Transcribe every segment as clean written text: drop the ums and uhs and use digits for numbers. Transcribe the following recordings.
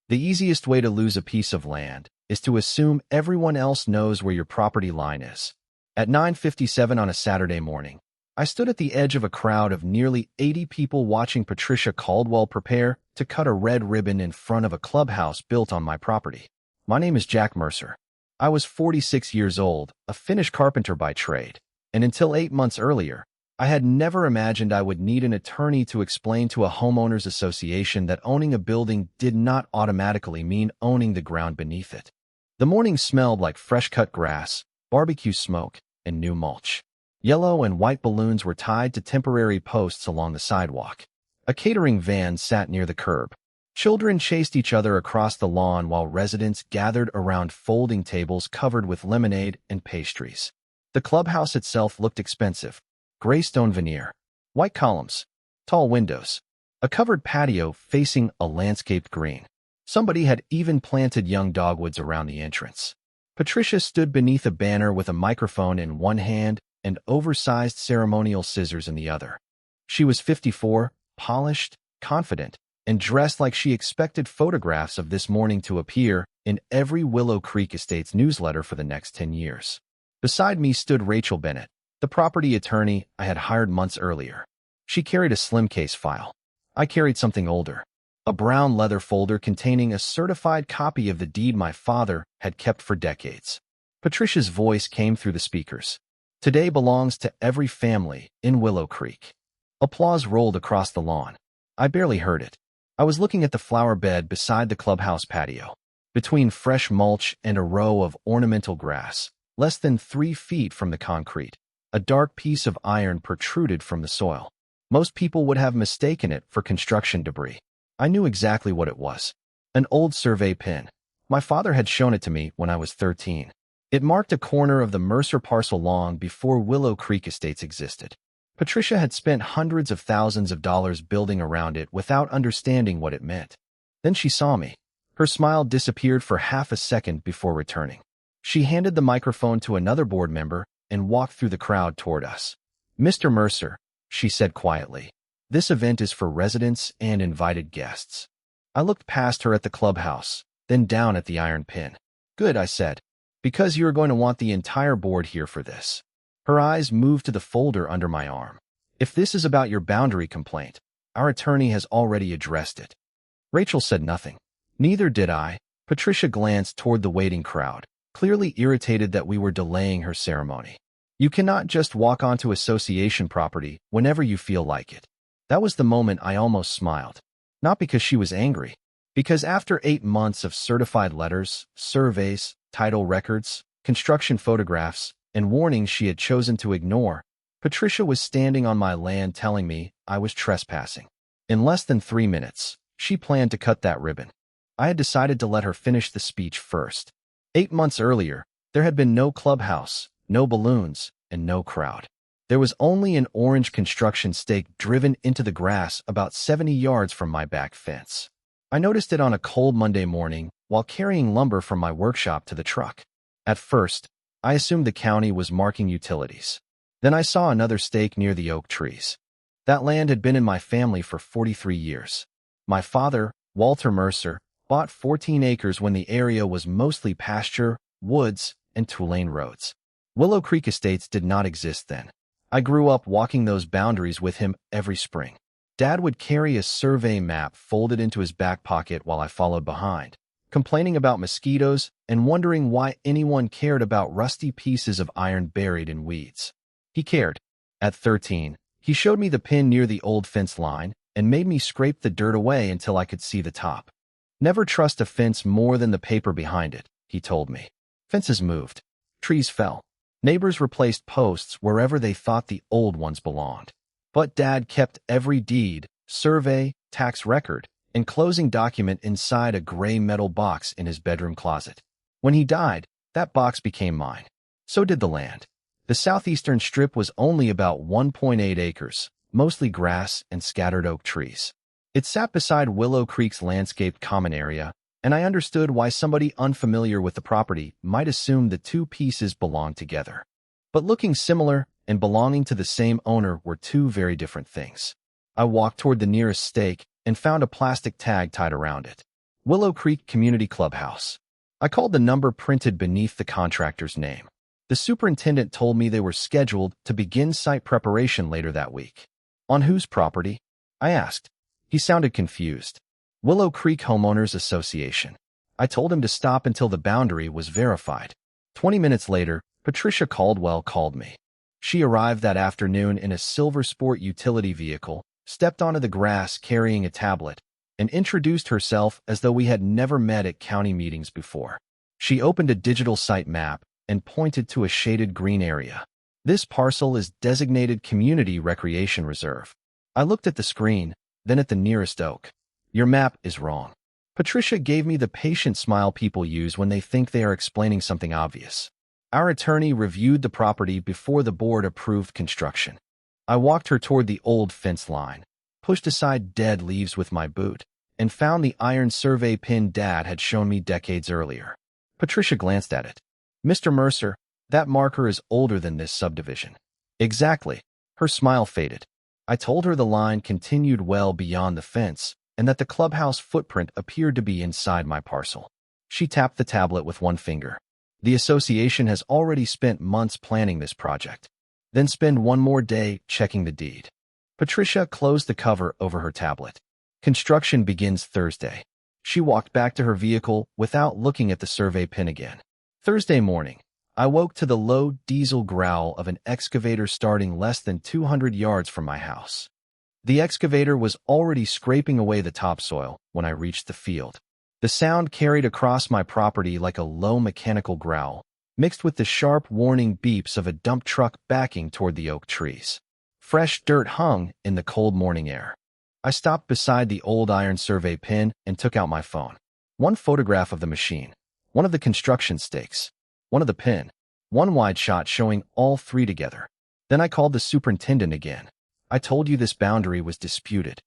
The easiest way to lose a piece of land is to assume everyone else knows where your property line is. At 9:57 on a Saturday morning, I stood at the edge of a crowd of nearly 80 people watching Patricia Caldwell prepare to cut a red ribbon in front of a clubhouse built on my property. My name is Jack Mercer. I was 46 years old, a Finnish carpenter by trade, and until 8 months earlier, I had never imagined I would need an attorney to explain to a homeowners association that owning a building did not automatically mean owning the ground beneath it. The morning smelled like fresh-cut grass, barbecue smoke, and new mulch. Yellow and white balloons were tied to temporary posts along the sidewalk. A catering van sat near the curb. Children chased each other across the lawn while residents gathered around folding tables covered with lemonade and pastries. The clubhouse itself looked expensive. Gray stone veneer, white columns, tall windows, a covered patio facing a landscaped green. Somebody had even planted young dogwoods around the entrance. Patricia stood beneath a banner with a microphone in one hand and oversized ceremonial scissors in the other. She was 54, polished, confident, and dressed like she expected photographs of this morning to appear in every Willow Creek Estates newsletter for the next 10 years. Beside me stood Rachel Bennett, the property attorney I had hired months earlier. She carried a slim case file. I carried something older, a brown leather folder containing a certified copy of the deed my father had kept for decades. Patricia's voice came through the speakers. Today belongs to every family in Willow Creek. Applause rolled across the lawn. I barely heard it. I was looking at the flower bed beside the clubhouse patio. Between fresh mulch and a row of ornamental grass, less than 3 feet from the concrete, a dark piece of iron protruded from the soil. Most people would have mistaken it for construction debris. I knew exactly what it was. An old survey pin. My father had shown it to me when I was 13. It marked a corner of the Mercer parcel long before Willow Creek Estates existed. Patricia had spent hundreds of thousands of dollars building around it without understanding what it meant. Then she saw me. Her smile disappeared for half a second before returning. She handed the microphone to another board member and walked through the crowd toward us. "Mr. Mercer," she said quietly, "this event is for residents and invited guests." I looked past her at the clubhouse, then down at the iron pin. "Good," I said, "because you are going to want the entire board here for this." Her eyes moved to the folder under my arm. "If this is about your boundary complaint, our attorney has already addressed it." Rachel said nothing. Neither did I. Patricia glanced toward the waiting crowd, clearly irritated that we were delaying her ceremony. You cannot just walk onto association property whenever you feel like it. That was the moment I almost smiled. Not because she was angry, because after 8 months of certified letters, surveys, title records, construction photographs, and warnings she had chosen to ignore, Patricia was standing on my land telling me I was trespassing. In less than 3 minutes, she planned to cut that ribbon. I had decided to let her finish the speech first. 8 months earlier, there had been no clubhouse, no balloons, and no crowd. There was only an orange construction stake driven into the grass about 70 yards from my back fence. I noticed it on a cold Monday morning while carrying lumber from my workshop to the truck. At first, I assumed the county was marking utilities. Then I saw another stake near the oak trees. That land had been in my family for 43 years. My father, Walter Mercer, bought 14 acres when the area was mostly pasture, woods, and two-lane roads. Willow Creek Estates did not exist then. I grew up walking those boundaries with him every spring. Dad would carry a survey map folded into his back pocket while I followed behind, complaining about mosquitoes and wondering why anyone cared about rusty pieces of iron buried in weeds. He cared. At 13, he showed me the pin near the old fence line and made me scrape the dirt away until I could see the top. "Never trust a fence more than the paper behind it," he told me. Fences moved. Trees fell. Neighbors replaced posts wherever they thought the old ones belonged. But Dad kept every deed, survey, tax record, and closing document inside a gray metal box in his bedroom closet. When he died, that box became mine. So did the land. The southeastern strip was only about 1.8 acres, mostly grass and scattered oak trees. It sat beside Willow Creek's landscaped common area, and I understood why somebody unfamiliar with the property might assume the two pieces belonged together. But looking similar and belonging to the same owner were two very different things. I walked toward the nearest stake and found a plastic tag tied around it. Willow Creek Community Clubhouse. I called the number printed beneath the contractor's name. The superintendent told me they were scheduled to begin site preparation later that week. On whose property? I asked. He sounded confused. Willow Creek Homeowners Association. I told him to stop until the boundary was verified. 20 minutes later, Patricia Caldwell called me. She arrived that afternoon in a silver sport utility vehicle, stepped onto the grass carrying a tablet, and introduced herself as though we had never met at county meetings before. She opened a digital site map and pointed to a shaded green area. This parcel is designated Community Recreation Reserve. I looked at the screen, then at the nearest oak. Your map is wrong. Patricia gave me the patient smile people use when they think they are explaining something obvious. Our attorney reviewed the property before the board approved construction. I walked her toward the old fence line, pushed aside dead leaves with my boot, and found the iron survey pin Dad had shown me decades earlier. Patricia glanced at it. Mr. Mercer, that marker is older than this subdivision. Exactly. Her smile faded. I told her the line continued well beyond the fence and that the clubhouse footprint appeared to be inside my parcel. She tapped the tablet with one finger. The association has already spent months planning this project. Then spend one more day checking the deed. Patricia closed the cover over her tablet. Construction begins Thursday. She walked back to her vehicle without looking at the survey pin again. Thursday morning, I woke to the low diesel growl of an excavator starting less than 200 yards from my house. The excavator was already scraping away the topsoil when I reached the field. The sound carried across my property like a low mechanical growl, mixed with the sharp warning beeps of a dump truck backing toward the oak trees. Fresh dirt hung in the cold morning air. I stopped beside the old iron survey pin and took out my phone. One photograph of the machine, one of the construction stakes, one of the pin, one wide shot showing all three together. Then I called the superintendent again. I told you this boundary was disputed.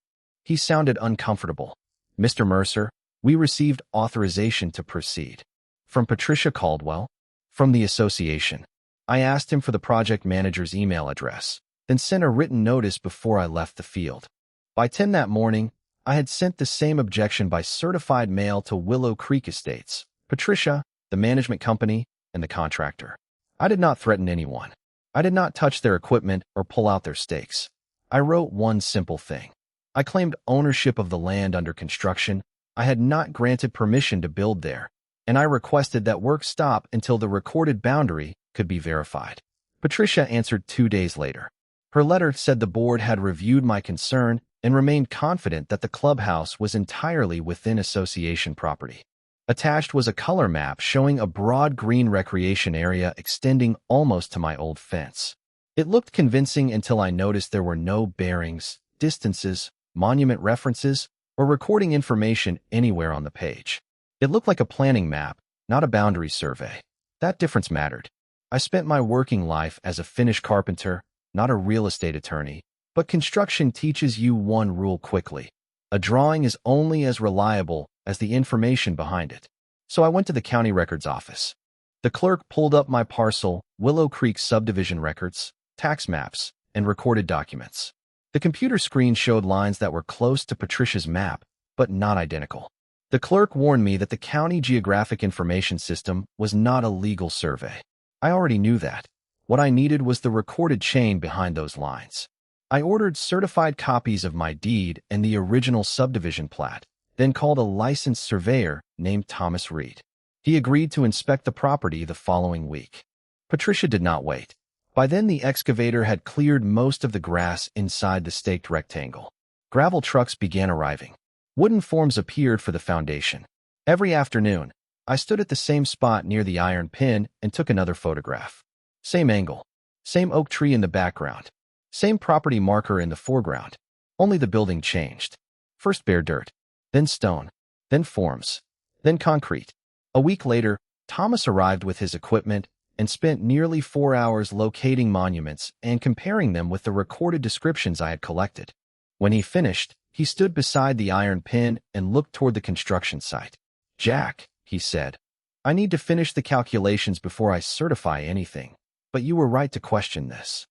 He sounded uncomfortable. Mr. Mercer, we received authorization to proceed. From Patricia Caldwell? From the association. I asked him for the project manager's email address, then sent a written notice before I left the field. By 10 that morning, I had sent the same objection by certified mail to Willow Creek Estates, Patricia, the management company, and the contractor. I did not threaten anyone. I did not touch their equipment or pull out their stakes. I wrote one simple thing. I claimed ownership of the land under construction. I had not granted permission to build there, and I requested that work stop until the recorded boundary could be verified. Patricia answered 2 days later. Her letter said the board had reviewed my concern and remained confident that the clubhouse was entirely within association property. Attached was a color map showing a broad green recreation area extending almost to my old fence. It looked convincing until I noticed there were no bearings, distances, monument references, or recording information anywhere on the page. It looked like a planning map, not a boundary survey. That difference mattered. I spent my working life as a finished carpenter, not a real estate attorney, but construction teaches you one rule quickly. A drawing is only as reliable as the information behind it. So I went to the county records office. The clerk pulled up my parcel, Willow Creek subdivision records, tax maps, and recorded documents. The computer screen showed lines that were close to Patricia's map, but not identical. The clerk warned me that the county geographic information system was not a legal survey. I already knew that. What I needed was the recorded chain behind those lines. I ordered certified copies of my deed and the original subdivision plat, then called a licensed surveyor named Thomas Reed. He agreed to inspect the property the following week. Patricia did not wait. By then, the excavator had cleared most of the grass inside the staked rectangle. Gravel trucks began arriving. Wooden forms appeared for the foundation. Every afternoon, I stood at the same spot near the iron pin and took another photograph. Same angle, same oak tree in the background, same property marker in the foreground. Only the building changed. First bare dirt, then stone, then forms, then concrete. A week later, Thomas arrived with his equipment and spent nearly 4 hours locating monuments and comparing them with the recorded descriptions I had collected. When he finished, he stood beside the iron pin and looked toward the construction site. "Jack," he said, "I need to finish the calculations before I certify anything, but you were right to question this."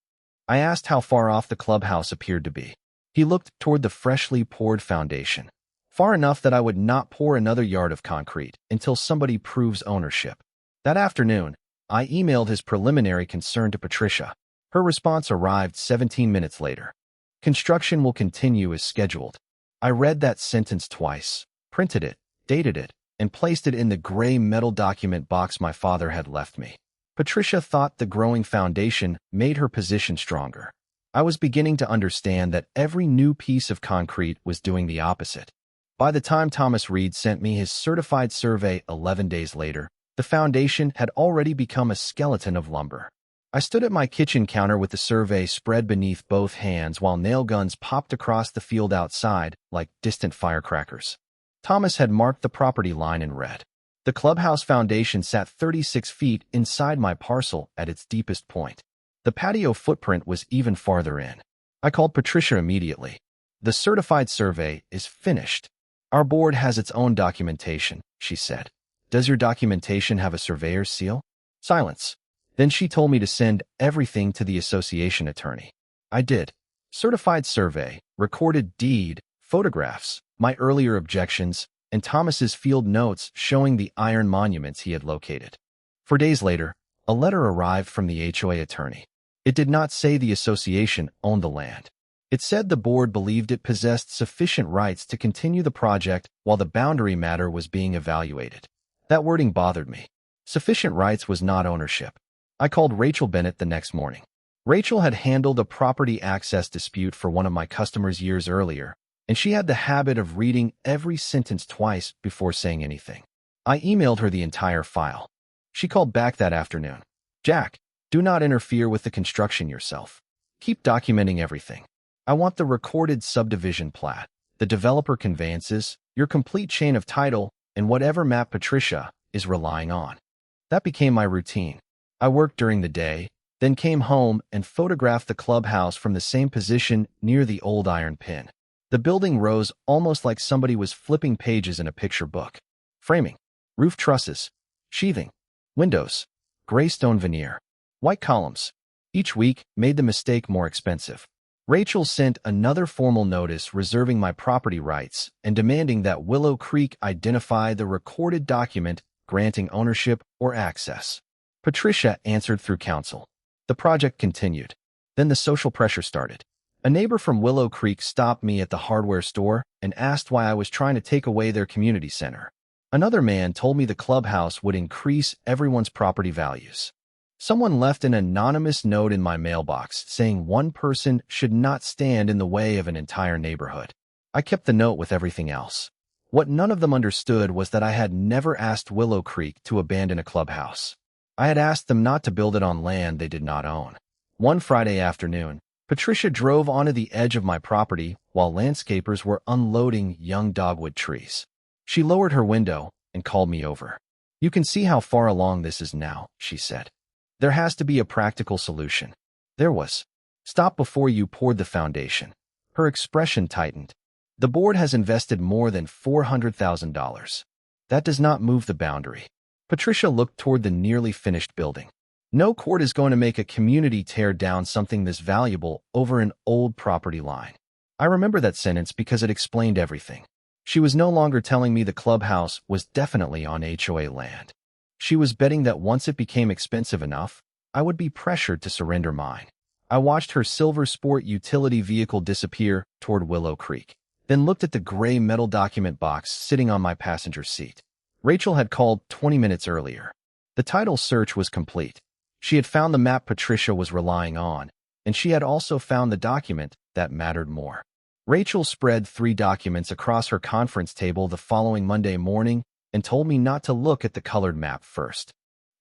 I asked how far off the clubhouse appeared to be. He looked toward the freshly poured foundation. far enough that I would not pour another yard of concrete until somebody proves ownership. That afternoon, I emailed his preliminary concern to Patricia. Her response arrived 17 minutes later. Construction will continue as scheduled. I read that sentence twice, printed it, dated it, and placed it in the gray metal document box my father had left me. Patricia thought the growing foundation made her position stronger. I was beginning to understand that every new piece of concrete was doing the opposite. By the time Thomas Reed sent me his certified survey 11 days later, the foundation had already become a skeleton of lumber. I stood at my kitchen counter with the survey spread beneath both hands while nail guns popped across the field outside like distant firecrackers. Thomas had marked the property line in red. The clubhouse foundation sat 36 feet inside my parcel at its deepest point. The patio footprint was even farther in. I called Patricia immediately. The certified survey is finished. Our board has its own documentation, she said. Does your documentation have a surveyor's seal? Silence. Then she told me to send everything to the association attorney. I did. Certified survey, recorded deed, photographs, my earlier objections, and Thomas's field notes showing the iron monuments he had located. 4 days later, a letter arrived from the HOA attorney. It did not say the association owned the land. It said the board believed it possessed sufficient rights to continue the project while the boundary matter was being evaluated. That wording bothered me. Sufficient rights was not ownership. I called Rachel Bennett the next morning. Rachel had handled a property access dispute for one of my customers years earlier, and she had the habit of reading every sentence twice before saying anything. I emailed her the entire file. She called back that afternoon. Jack, do not interfere with the construction yourself. Keep documenting everything. I want the recorded subdivision plat, the developer conveyances, your complete chain of title, and whatever map Patricia is relying on. That became my routine. I worked during the day, then came home and photographed the clubhouse from the same position near the old iron pin. The building rose almost like somebody was flipping pages in a picture book. Framing, roof trusses, sheathing, windows, gray stone veneer, white columns. Each week made the mistake more expensive. Rachel sent another formal notice reserving my property rights and demanding that Willow Creek identify the recorded document granting ownership or access. Patricia answered through counsel. The project continued. Then the social pressure started. A neighbor from Willow Creek stopped me at the hardware store and asked why I was trying to take away their community center. Another man told me the clubhouse would increase everyone's property values. Someone left an anonymous note in my mailbox saying one person should not stand in the way of an entire neighborhood. I kept the note with everything else. What none of them understood was that I had never asked Willow Creek to abandon a clubhouse. I had asked them not to build it on land they did not own. One Friday afternoon, Patricia drove onto the edge of my property while landscapers were unloading young dogwood trees. She lowered her window and called me over. You can see how far along this is now, she said. There has to be a practical solution. There was. Stop before you poured the foundation. Her expression tightened. The board has invested more than $400,000. That does not move the boundary. Patricia looked toward the nearly finished building. No court is going to make a community tear down something this valuable over an old property line. I remember that sentence because it explained everything. She was no longer telling me the clubhouse was definitely on HOA land. She was betting that once it became expensive enough, I would be pressured to surrender mine. I watched her silver sport utility vehicle disappear toward Willow Creek, then looked at the gray metal document box sitting on my passenger seat. Rachel had called 20 minutes earlier. The title search was complete. She had found the map Patricia was relying on, and she had also found the document that mattered more. Rachel spread 3 documents across her conference table the following Monday morning and told me not to look at the colored map first.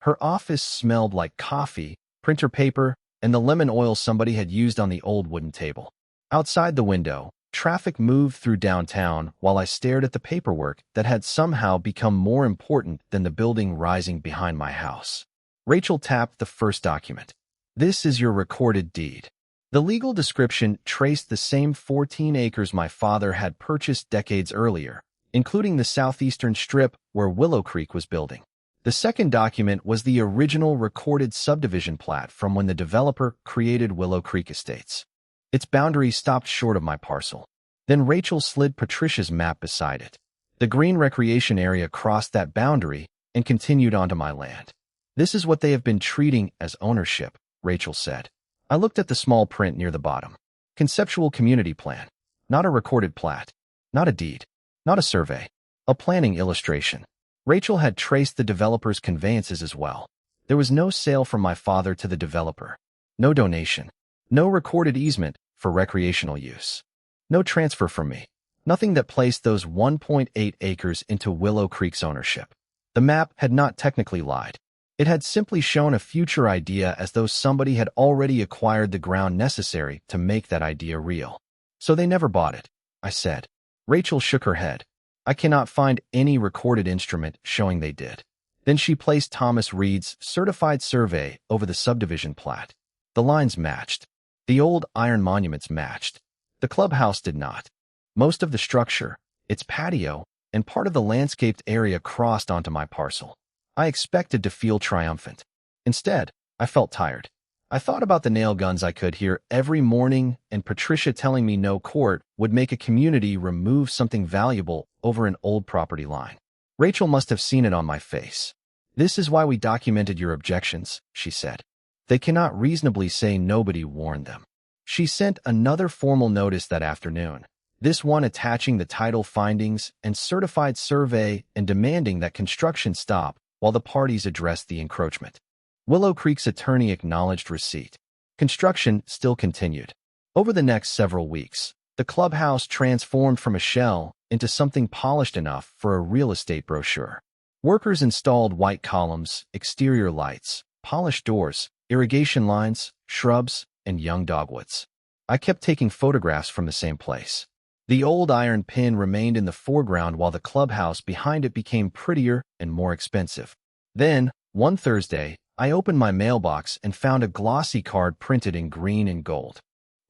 Her office smelled like coffee, printer paper, and the lemon oil somebody had used on the old wooden table. Outside the window, traffic moved through downtown while I stared at the paperwork that had somehow become more important than the building rising behind my house. Rachel tapped the first document. This is your recorded deed. The legal description traced the same 14 acres my father had purchased decades earlier, including the southeastern strip where Willow Creek was building. The second document was the original recorded subdivision plat from when the developer created Willow Creek Estates. Its boundaries stopped short of my parcel. Then Rachel slid Patricia's map beside it. The green recreation area crossed that boundary and continued onto my land. This is what they have been treating as ownership, Rachel said. I looked at the small print near the bottom. Conceptual community plan. Not a recorded plat. Not a deed. Not a survey. A planning illustration. Rachel had traced the developer's conveyances as well. There was no sale from my father to the developer. No donation. No recorded easement for recreational use. No transfer from me. Nothing that placed those 1.8 acres into Willow Creek's ownership. The map had not technically lied. It had simply shown a future idea as though somebody had already acquired the ground necessary to make that idea real. So they never bought it, I said. Rachel shook her head. I cannot find any recorded instrument showing they did. Then she placed Thomas Reed's certified survey over the subdivision plat. The lines matched. The old iron monuments matched. The clubhouse did not. Most of the structure, its patio, and part of the landscaped area crossed onto my parcel. I expected to feel triumphant. Instead, I felt tired. I thought about the nail guns I could hear every morning and Patricia telling me no court would make a community remove something valuable over an old property line. Rachel must have seen it on my face. This is why we documented your objections, she said. They cannot reasonably say nobody warned them. She sent another formal notice that afternoon, this one attaching the title findings and certified survey and demanding that construction stop while the parties addressed the encroachment. Willow Creek's attorney acknowledged receipt. Construction still continued. Over the next several weeks, the clubhouse transformed from a shell into something polished enough for a real estate brochure. Workers installed white columns, exterior lights, polished doors, irrigation lines, shrubs, and young dogwoods. I kept taking photographs from the same place. The old iron pin remained in the foreground while the clubhouse behind it became prettier and more expensive. Then, one Thursday, I opened my mailbox and found a glossy card printed in green and gold.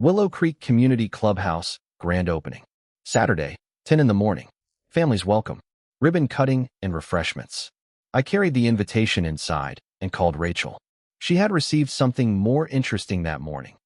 Willow Creek Community Clubhouse, grand opening. Saturday, 10 in the morning. Families welcome. Ribbon cutting and refreshments. I carried the invitation inside and called Rachel. She had received something more interesting that morning.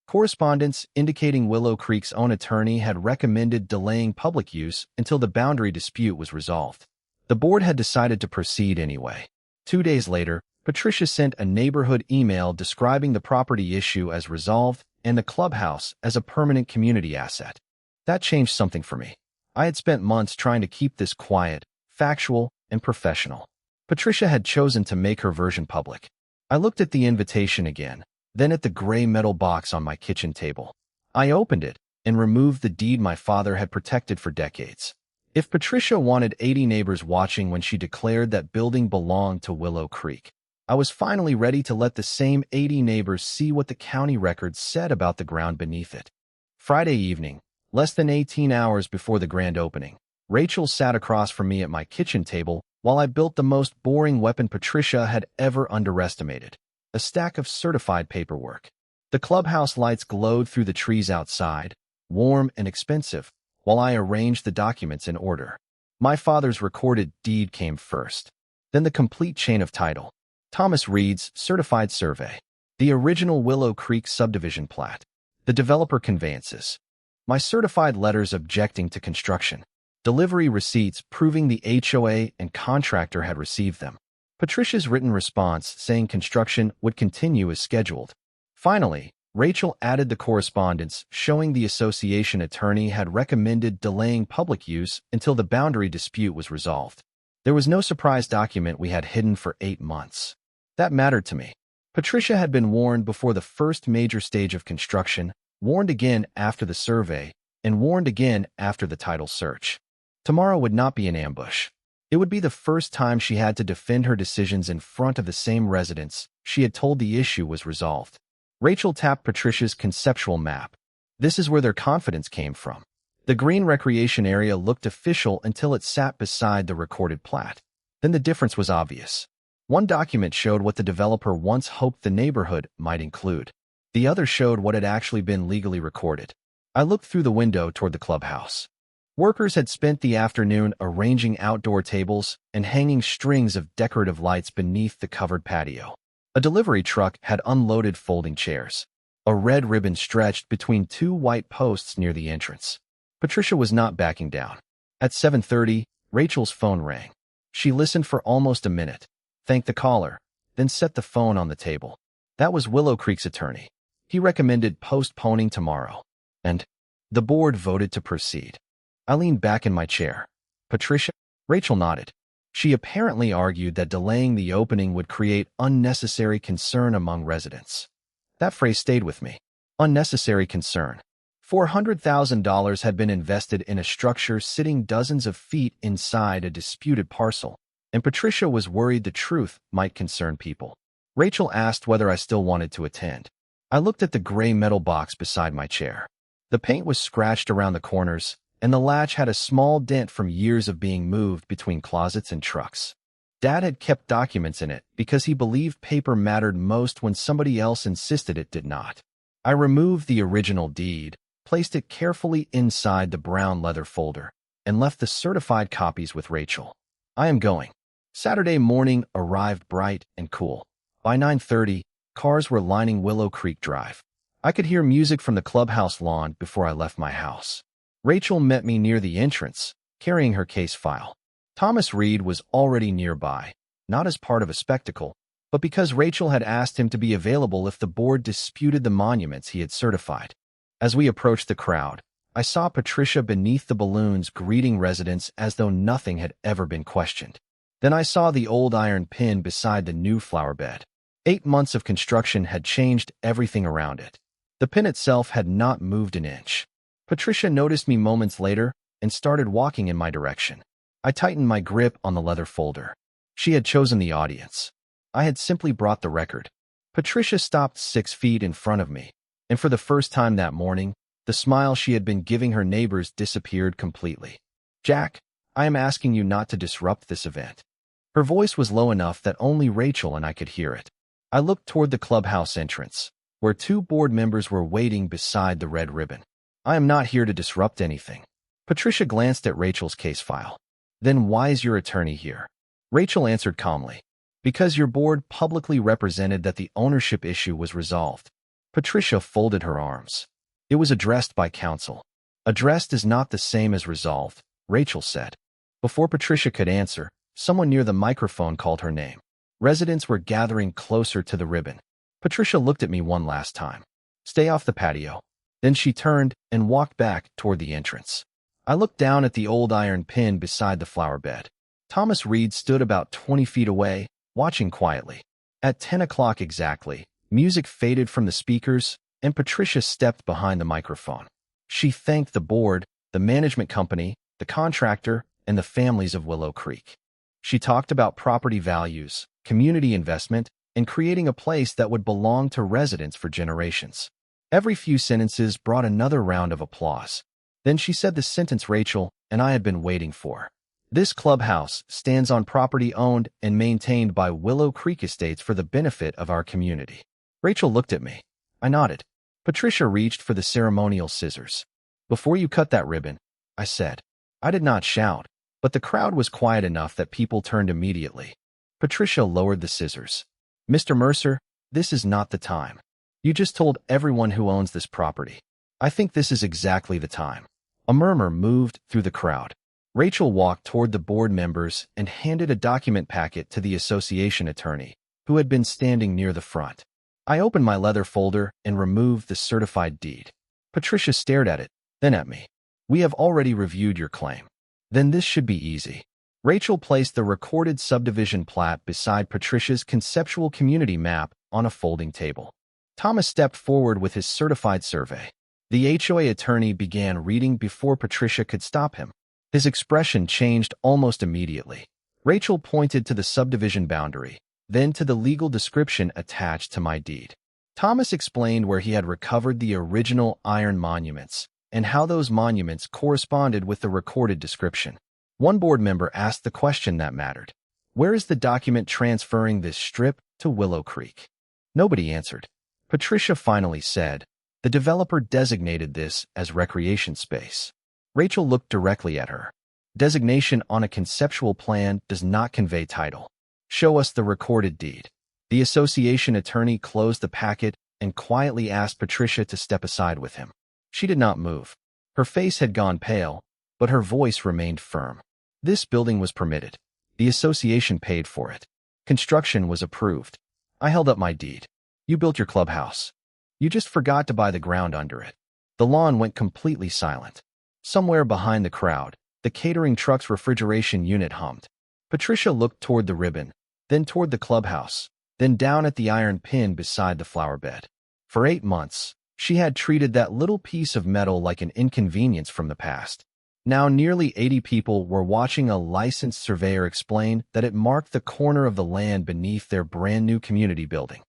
Correspondence indicating Willow Creek's own attorney had recommended delaying public use until the boundary dispute was resolved. The board had decided to proceed anyway. 2 days later, Patricia sent a neighborhood email describing the property issue as resolved and the clubhouse as a permanent community asset. That changed something for me. I had spent months trying to keep this quiet, factual, and professional. Patricia had chosen to make her version public. I looked at the invitation again, then at the gray metal box on my kitchen table. I opened it and removed the deed my father had protected for decades. If Patricia wanted 80 neighbors watching when she declared that building belonged to Willow Creek, I was finally ready to let the same 80 neighbors see what the county records said about the ground beneath it. Friday evening, less than 18 hours before the grand opening, Rachel sat across from me at my kitchen table while I built the most boring weapon Patricia had ever underestimated, a stack of certified paperwork. The clubhouse lights glowed through the trees outside, warm and expensive, while I arranged the documents in order. My father's recorded deed came first, then the complete chain of title. Thomas Reed's certified survey, the original Willow Creek subdivision plat, the developer conveyances, my certified letters objecting to construction, delivery receipts proving the HOA and contractor had received them, Patricia's written response saying construction would continue as scheduled. Finally, Rachel added the correspondence showing the association attorney had recommended delaying public use until the boundary dispute was resolved. There was no surprise document we had hidden for 8 months. That mattered to me. Patricia had been warned before the first major stage of construction, warned again after the survey, and warned again after the title search. Tomorrow would not be an ambush. It would be the first time she had to defend her decisions in front of the same residents she had told the issue was resolved. Rachel tapped Patricia's conceptual map. This is where their confidence came from. The green recreation area looked official until it sat beside the recorded plat. Then the difference was obvious. One document showed what the developer once hoped the neighborhood might include. The other showed what had actually been legally recorded. I looked through the window toward the clubhouse. Workers had spent the afternoon arranging outdoor tables and hanging strings of decorative lights beneath the covered patio. A delivery truck had unloaded folding chairs. A red ribbon stretched between 2 white posts near the entrance. Patricia was not backing down. At 7:30, Rachel's phone rang. She listened for almost a minute, thanked the caller, then set the phone on the table. That was Willow Creek's attorney. He recommended postponing tomorrow, and the board voted to proceed. I leaned back in my chair. Patricia? Rachel nodded. She apparently argued that delaying the opening would create unnecessary concern among residents. That phrase stayed with me. Unnecessary concern. $400,000 had been invested in a structure sitting dozens of feet inside a disputed parcel, and Patricia was worried the truth might concern people. Rachel asked whether I still wanted to attend. I looked at the gray metal box beside my chair. The paint was scratched around the corners, and the latch had a small dent from years of being moved between closets and trucks. Dad had kept documents in it because he believed paper mattered most when somebody else insisted it did not. I removed the original deed, placed it carefully inside the brown leather folder, and left the certified copies with Rachel. I am going. Saturday morning arrived bright and cool. By 9:30, cars were lining Willow Creek Drive. I could hear music from the clubhouse lawn before I left my house. Rachel met me near the entrance, carrying her case file. Thomas Reed was already nearby, not as part of a spectacle, but because Rachel had asked him to be available if the board disputed the monuments he had certified. As we approached the crowd, I saw Patricia beneath the balloons greeting residents as though nothing had ever been questioned. Then I saw the old iron pin beside the new flower bed. 8 months of construction had changed everything around it. The pin itself had not moved an inch. Patricia noticed me moments later and started walking in my direction. I tightened my grip on the leather folder. She had chosen the audience. I had simply brought the record. Patricia stopped 6 feet in front of me, and for the first time that morning, the smile she had been giving her neighbors disappeared completely. "Jack, I am asking you not to disrupt this event." Her voice was low enough that only Rachel and I could hear it. I looked toward the clubhouse entrance, where 2 board members were waiting beside the red ribbon. "I am not here to disrupt anything." Patricia glanced at Rachel's case file. "Then why is your attorney here?" Rachel answered calmly. "Because your board publicly represented that the ownership issue was resolved." Patricia folded her arms. "It was addressed by counsel." "Addressed is not the same as resolved," Rachel said. Before Patricia could answer, someone near the microphone called her name. Residents were gathering closer to the ribbon. Patricia looked at me one last time. "Stay off the patio." Then she turned and walked back toward the entrance. I looked down at the old iron pin beside the flower bed. Thomas Reed stood about 20 feet away, watching quietly. At 10 o'clock exactly, music faded from the speakers, and Patricia stepped behind the microphone. She thanked the board, the management company, the contractor, and the families of Willow Creek. She talked about property values, community investment, and creating a place that would belong to residents for generations. Every few sentences brought another round of applause. Then she said the sentence Rachel and I had been waiting for. "This clubhouse stands on property owned and maintained by Willow Creek Estates for the benefit of our community." Rachel looked at me. I nodded. Patricia reached for the ceremonial scissors. "Before you cut that ribbon," I said. I did not shout, but the crowd was quiet enough that people turned immediately. Patricia lowered the scissors. "Mr. Mercer, this is not the time. You just told everyone who owns this property. I think this is exactly the time." A murmur moved through the crowd. Rachel walked toward the board members and handed a document packet to the association attorney, who had been standing near the front. I opened my leather folder and removed the certified deed. Patricia stared at it, then at me. "We have already reviewed your claim. Then this should be easy." Rachel placed the recorded subdivision plat beside Patricia's conceptual community map on a folding table. Thomas stepped forward with his certified survey. The HOA attorney began reading before Patricia could stop him. His expression changed almost immediately. Rachel pointed to the subdivision boundary, then to the legal description attached to my deed. Thomas explained where he had recovered the original iron monuments and how those monuments corresponded with the recorded description. One board member asked the question that mattered. "Where is the document transferring this strip to Willow Creek?" Nobody answered. Patricia finally said, "The developer designated this as recreation space." Rachel looked directly at her. "Designation on a conceptual plan does not convey title. Show us the recorded deed." The association attorney closed the packet and quietly asked Patricia to step aside with him. She did not move. Her face had gone pale, but her voice remained firm. This building was permitted. The association paid for it. Construction was approved. I held up my deed. You built your clubhouse. You just forgot to buy the ground under it. The lawn went completely silent. Somewhere behind the crowd, the catering truck's refrigeration unit hummed. Patricia looked toward the ribbon, then toward the clubhouse, then down at the iron pin beside the flower bed. For 8 months, she had treated that little piece of metal like an inconvenience from the past. Now nearly 80 people were watching a licensed surveyor explain that it marked the corner of the land beneath their brand-new community building.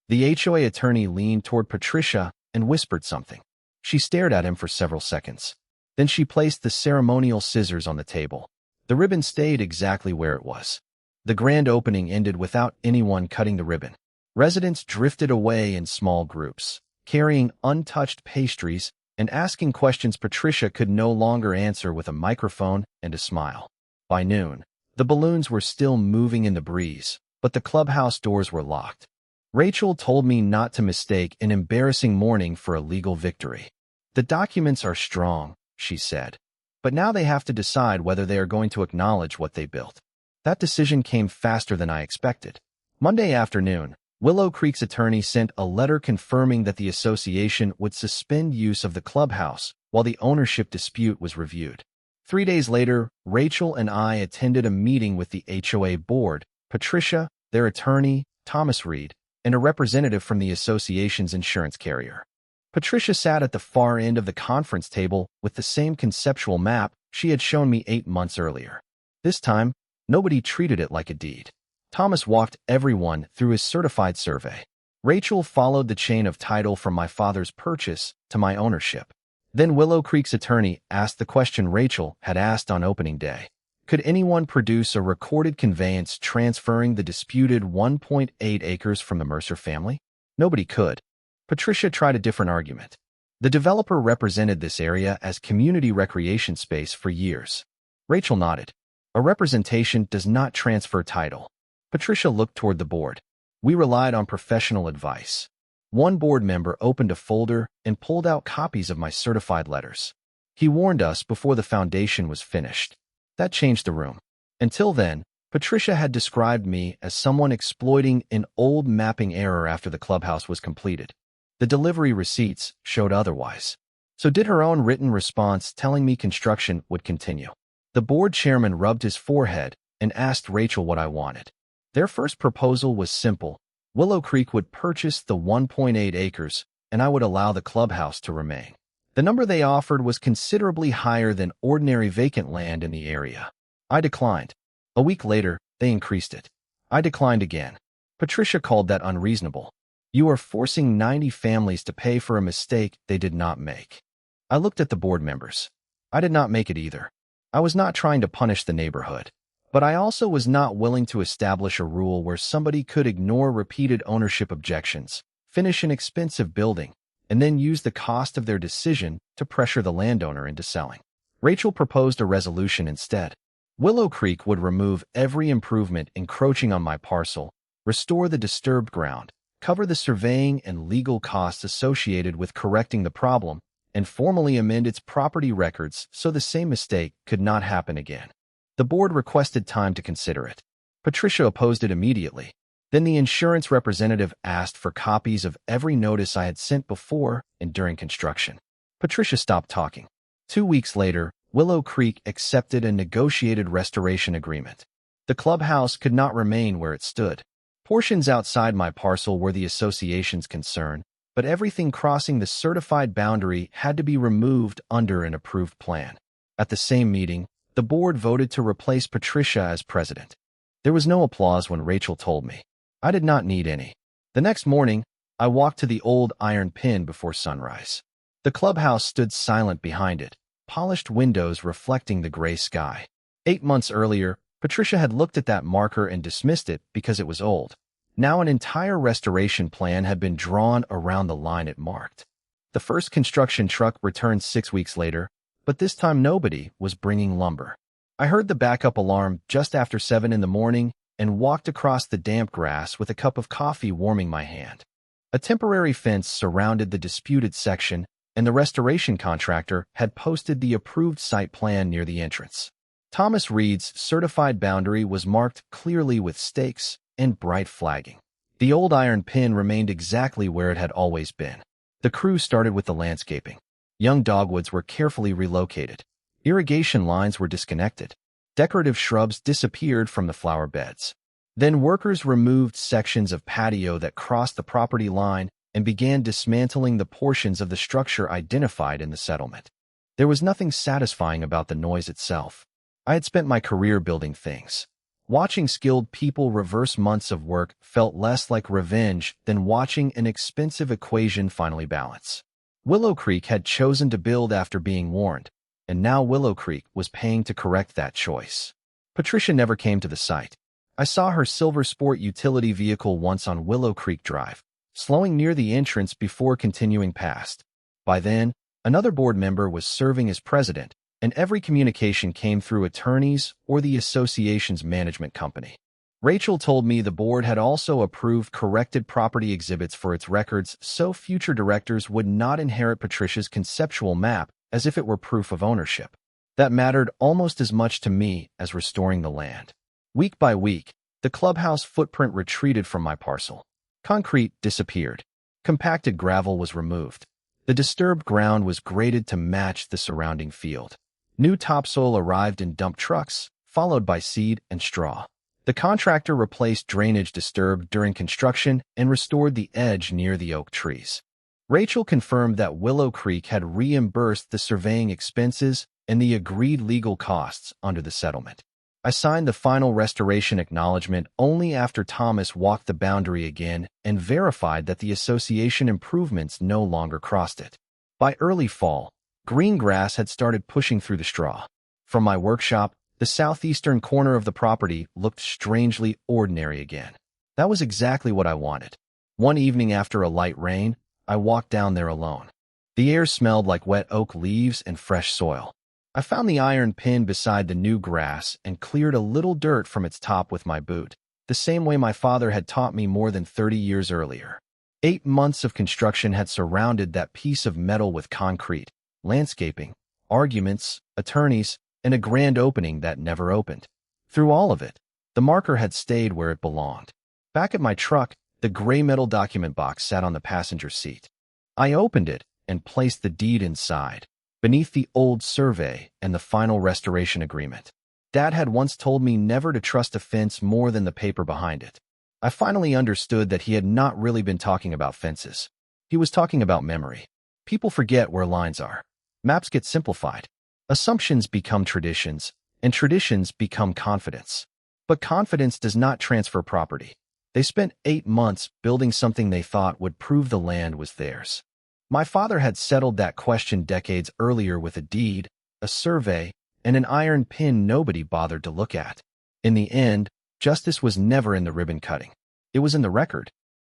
The HOA attorney leaned toward Patricia and whispered something. She stared at him for several seconds. Then she placed the ceremonial scissors on the table. The ribbon stayed exactly where it was. The grand opening ended without anyone cutting the ribbon. Residents drifted away in small groups, carrying untouched pastries and asking questions Patricia could no longer answer with a microphone and a smile. By noon, the balloons were still moving in the breeze, but the clubhouse doors were locked. Rachel told me not to mistake an embarrassing morning for a legal victory. The documents are strong, she said, but now they have to decide whether they are going to acknowledge what they built. That decision came faster than I expected. Monday afternoon, Willow Creek's attorney sent a letter confirming that the association would suspend use of the clubhouse while the ownership dispute was reviewed. 3 days later, Rachel and I attended a meeting with the HOA board, Patricia, their attorney, Thomas Reed, and a representative from the association's insurance carrier. Patricia sat at the far end of the conference table with the same conceptual map she had shown me 8 months earlier. This time, nobody treated it like a deed. Thomas walked everyone through his certified survey. Rachel followed the chain of title from my father's purchase to my ownership. Then Willow Creek's attorney asked the question Rachel had asked on opening day. Could anyone produce a recorded conveyance transferring the disputed 1.8 acres from the Mercer family? Nobody could. Patricia tried a different argument. The developer represented this area as community recreation space for years. Rachel nodded. A representation does not transfer title. Patricia looked toward the board. We relied on professional advice. One board member opened a folder and pulled out copies of my certified letters. He warned us before the foundation was finished. That changed the room. Until then, Patricia had described me as someone exploiting an old mapping error after the clubhouse was completed. The delivery receipts showed otherwise. So did her own written response telling me construction would continue. The board chairman rubbed his forehead and asked Rachel what I wanted. Their first proposal was simple. Willow Creek would purchase the 1.8 acres, and I would allow the clubhouse to remain. The number they offered was considerably higher than ordinary vacant land in the area. I declined. A week later, they increased it. I declined again. Patricia called that unreasonable. You are forcing 90 families to pay for a mistake they did not make. I looked at the board members. I did not make it either. I was not trying to punish the neighborhood. But I also was not willing to establish a rule where somebody could ignore repeated ownership objections, finish an expensive building, and then use the cost of their decision to pressure the landowner into selling. Rachel proposed a resolution instead. Willow Creek would remove every improvement encroaching on my parcel, restore the disturbed ground, cover the surveying and legal costs associated with correcting the problem, and formally amend its property records so the same mistake could not happen again. The board requested time to consider it. Patricia opposed it immediately. Then the insurance representative asked for copies of every notice I had sent before and during construction. Patricia stopped talking. 2 weeks later, Willow Creek accepted a negotiated restoration agreement. The clubhouse could not remain where it stood. Portions outside my parcel were the association's concern, but everything crossing the certified boundary had to be removed under an approved plan. At the same meeting, the board voted to replace Patricia as president. There was no applause when Rachel told me. I did not need any. The next morning, I walked to the old iron pin before sunrise. The clubhouse stood silent behind it, polished windows reflecting the gray sky. 8 months earlier, Patricia had looked at that marker and dismissed it because it was old. Now an entire restoration plan had been drawn around the line it marked. The first construction truck returned 6 weeks later, but this time nobody was bringing lumber. I heard the backup alarm just after 7 in the morning and walked across the damp grass with a cup of coffee warming my hand. A temporary fence surrounded the disputed section, and the restoration contractor had posted the approved site plan near the entrance. Thomas Reed's certified boundary was marked clearly with stakes and bright flagging. The old iron pin remained exactly where it had always been. The crew started with the landscaping. Young dogwoods were carefully relocated. Irrigation lines were disconnected. Decorative shrubs disappeared from the flower beds. Then workers removed sections of patio that crossed the property line and began dismantling the portions of the structure identified in the settlement. There was nothing satisfying about the noise itself. I had spent my career building things. Watching skilled people reverse months of work felt less like revenge than watching an expensive equation finally balance. Willow Creek had chosen to build after being warned, and now Willow Creek was paying to correct that choice. Patricia never came to the site. I saw her silver sport utility vehicle once on Willow Creek Drive, slowing near the entrance before continuing past. By then, another board member was serving as president, and every communication came through attorneys or the association's management company. Rachel told me the board had also approved corrected property exhibits for its records so future directors would not inherit Patricia's conceptual map as if it were proof of ownership. That mattered almost as much to me as restoring the land. Week by week, the clubhouse footprint retreated from my parcel. Concrete disappeared. Compacted gravel was removed. The disturbed ground was graded to match the surrounding field. New topsoil arrived in dump trucks, followed by seed and straw. The contractor replaced drainage disturbed during construction and restored the edge near the oak trees. Rachel confirmed that Willow Creek had reimbursed the surveying expenses and the agreed legal costs under the settlement. I signed the final restoration acknowledgement only after Thomas walked the boundary again and verified that the association improvements no longer crossed it. By early fall, green grass had started pushing through the straw. From my workshop, the southeastern corner of the property looked strangely ordinary again. That was exactly what I wanted. One evening after a light rain, I walked down there alone. The air smelled like wet oak leaves and fresh soil. I found the iron pin beside the new grass and cleared a little dirt from its top with my boot, the same way my father had taught me more than 30 years earlier. 8 months of construction had surrounded that piece of metal with concrete, landscaping, arguments, attorneys, and a grand opening that never opened. Through all of it, the marker had stayed where it belonged. Back at my truck, the gray metal document box sat on the passenger seat. I opened it and placed the deed inside, beneath the old survey and the final restoration agreement. Dad had once told me never to trust a fence more than the paper behind it. I finally understood that he had not really been talking about fences. He was talking about memory. People forget where lines are. Maps get simplified. Assumptions become traditions, and traditions become confidence. But confidence does not transfer property. They spent 8 months building something they thought would prove the land was theirs. My father had settled that question decades earlier with a deed, a survey, and an iron pin nobody bothered to look at. In the end, justice was never in the ribbon cutting. It was in the record.